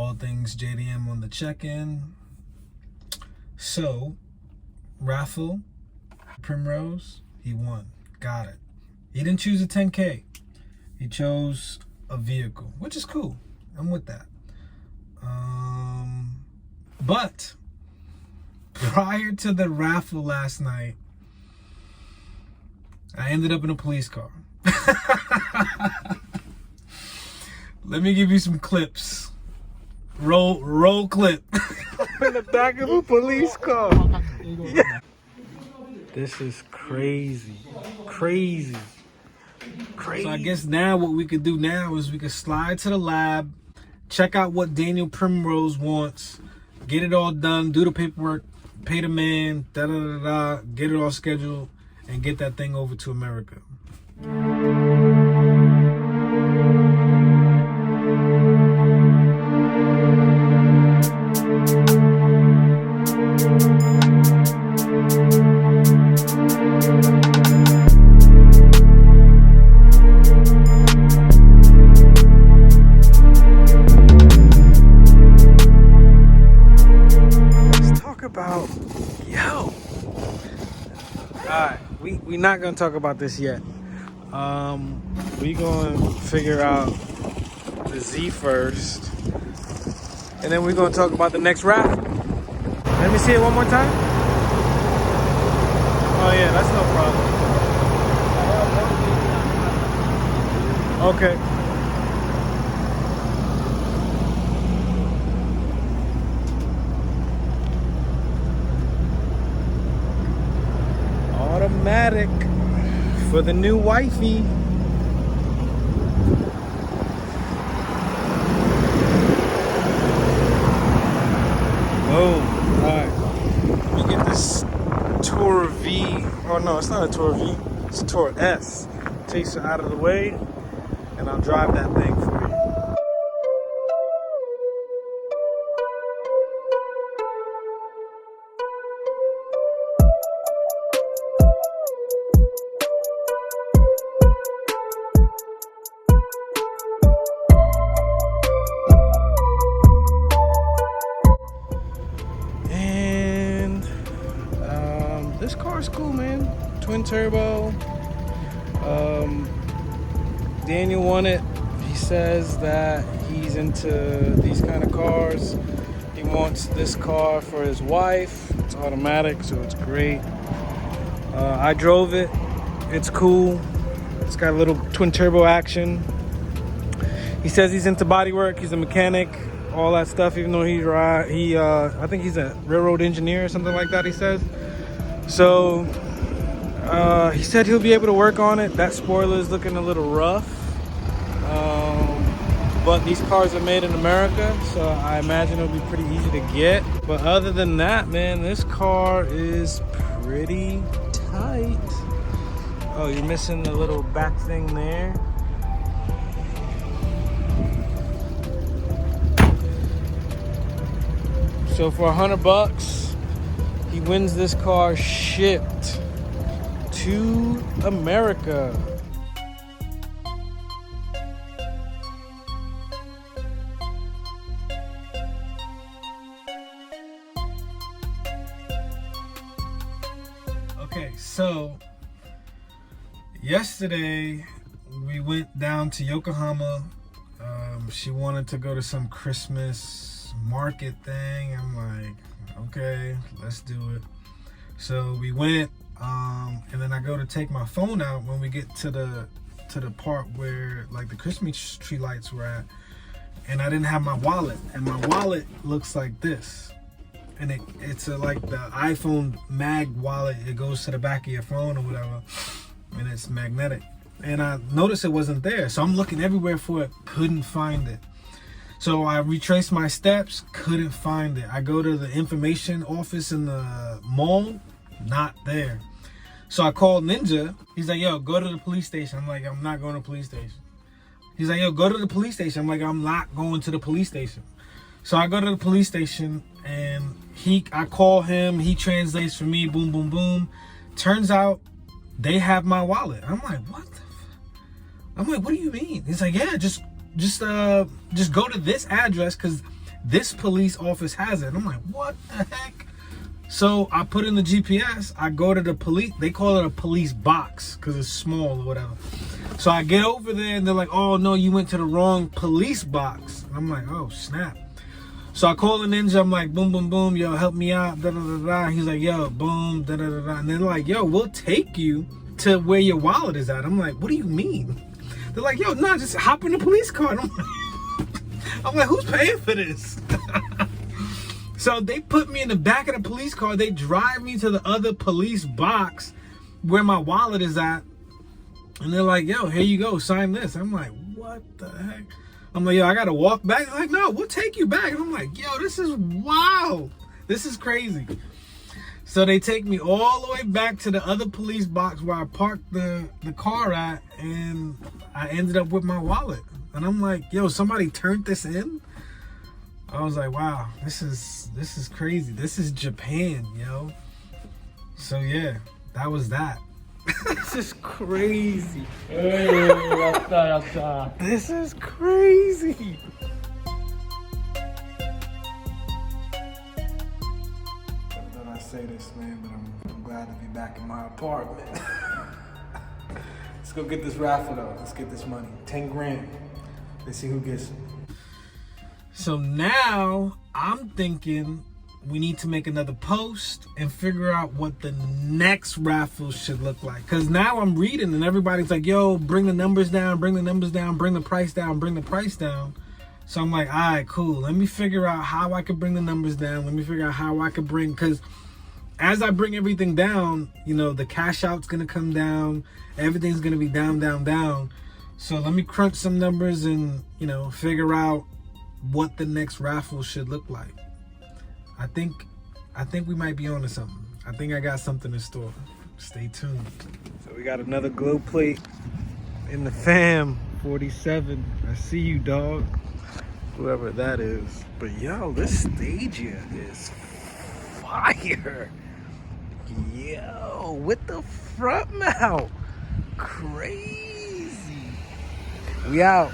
AllthingzJDM on the check-in. So, Raffle, Primrose, he won. Got it. He didn't choose a 10K. He chose a vehicle, which is cool. I'm with that. But prior to the raffle last night, I ended up in a police car. Let me give you some clips. Roll clip. In the back of a police car. Yeah. This is crazy. Crazy. So I guess now what we could do now is we could slide to the lab, check out what Daniel Primrose wants, get it all done, do the paperwork, pay the man, get it all scheduled, and get that thing over to America. Alright, we're not gonna talk about this yet. We gonna figure out the Z first, and then we're gonna talk about the next raffle. Let me see it one more time. Oh yeah, that's no problem. Okay. Automatic for the new wifey. Boom. Alright. Let me get this Tour V. Oh no, it's not a Tour V. It's a Tour S. Chase it out of the way, and I'll drive that thing for you. This car is cool, man. Twin turbo. Daniel won it. He says that he's into these kind of cars. He wants this car for his wife. It's automatic, so it's great. I drove it. It's cool. It's got a little twin turbo action. He says he's into body work. He's a mechanic, all that stuff. Even though I think he's a railroad engineer or something like that. He says. So he said he'll be able to work on it. That spoiler is looking a little rough, but these cars are made in America, so I imagine it'll be pretty easy to get. But other than that, man, this car is pretty tight. Oh, you're missing the little back thing there. So for $100, he wins this car shipped to America. Okay, so yesterday we went down to Yokohama. She wanted to go to some Christmas market thing. I'm like, okay, let's do it. So we went, and then I go to take my phone out when we get to the part where like the Christmas tree lights were at, and I didn't have my wallet, and my wallet looks like this, and it's like the iPhone mag wallet. It goes to the back of your phone or whatever, and it's magnetic. And I noticed it wasn't there, so I'm looking everywhere for it, couldn't find it. So I retraced my steps, couldn't find it. I go to the information office in the mall, not there. So I called Ninja. He's like, yo, go to the police station. I'm like, I'm not going to the police station. He's like, yo, go to the police station. I'm like, I'm not going to the police station. So I go to the police station, and I call him. He translates for me. Boom, boom, boom. Turns out they have my wallet. I'm like, what the I'm like, what do you mean? He's like, yeah, just go to this address, because this police office has it. And I'm like, what the heck? So I put in the GPS. I go to the police. They call it a police box because it's small or whatever. So I get over there and they're like, oh no, you went to the wrong police box. And I'm like, oh snap. So I call the ninja. I'm like, boom, boom, boom. Yo, help me out. Da, da, da, da. He's like, yo, boom, da, da, da, da. And they're like, yo, we'll take you to where your wallet is at. I'm like, what do you mean? They're like, yo, nah, just hop in the police car. And I'm like, who's paying for this? So they put me in the back of the police car. They drive me to the other police box where my wallet is at. And they're like, yo, here you go, sign this. I'm like, what the heck? I'm like, yo, I got to walk back. They're like, no, we'll take you back. And I'm like, yo, this is wild. This is crazy. So they take me all the way back to the other police box where I parked the car at. And I ended up with my wallet. And I'm like, yo, somebody turned this in? I was like, wow, this is crazy. This is Japan, yo. So yeah, that was that. This is crazy. This is crazy. Don't I say this, man, but I'm glad to be back in my apartment. Let's go get this raffle though. Let's get this money. 10 grand. Let's see who gets it. So now I'm thinking we need to make another post and figure out what the next raffle should look like. Because now I'm reading and everybody's like, yo, bring the numbers down, bring the numbers down, bring the price down, bring the price down. So I'm like, all right, cool. Let me figure out how I could bring the numbers down. Let me figure out how I could bring, because as I bring everything down, you know, the cash out's going to come down. Everything's going to be down, down, down. So let me crunch some numbers and, you know, figure out what the next raffle should look like. I think we might be onto something. I think I got something in store. Stay tuned. So we got another glow plate in the fam. 47. I see you, dog. Whoever that is. But yo, this stage here is fire. Yo, with the front mount. Crazy. We out.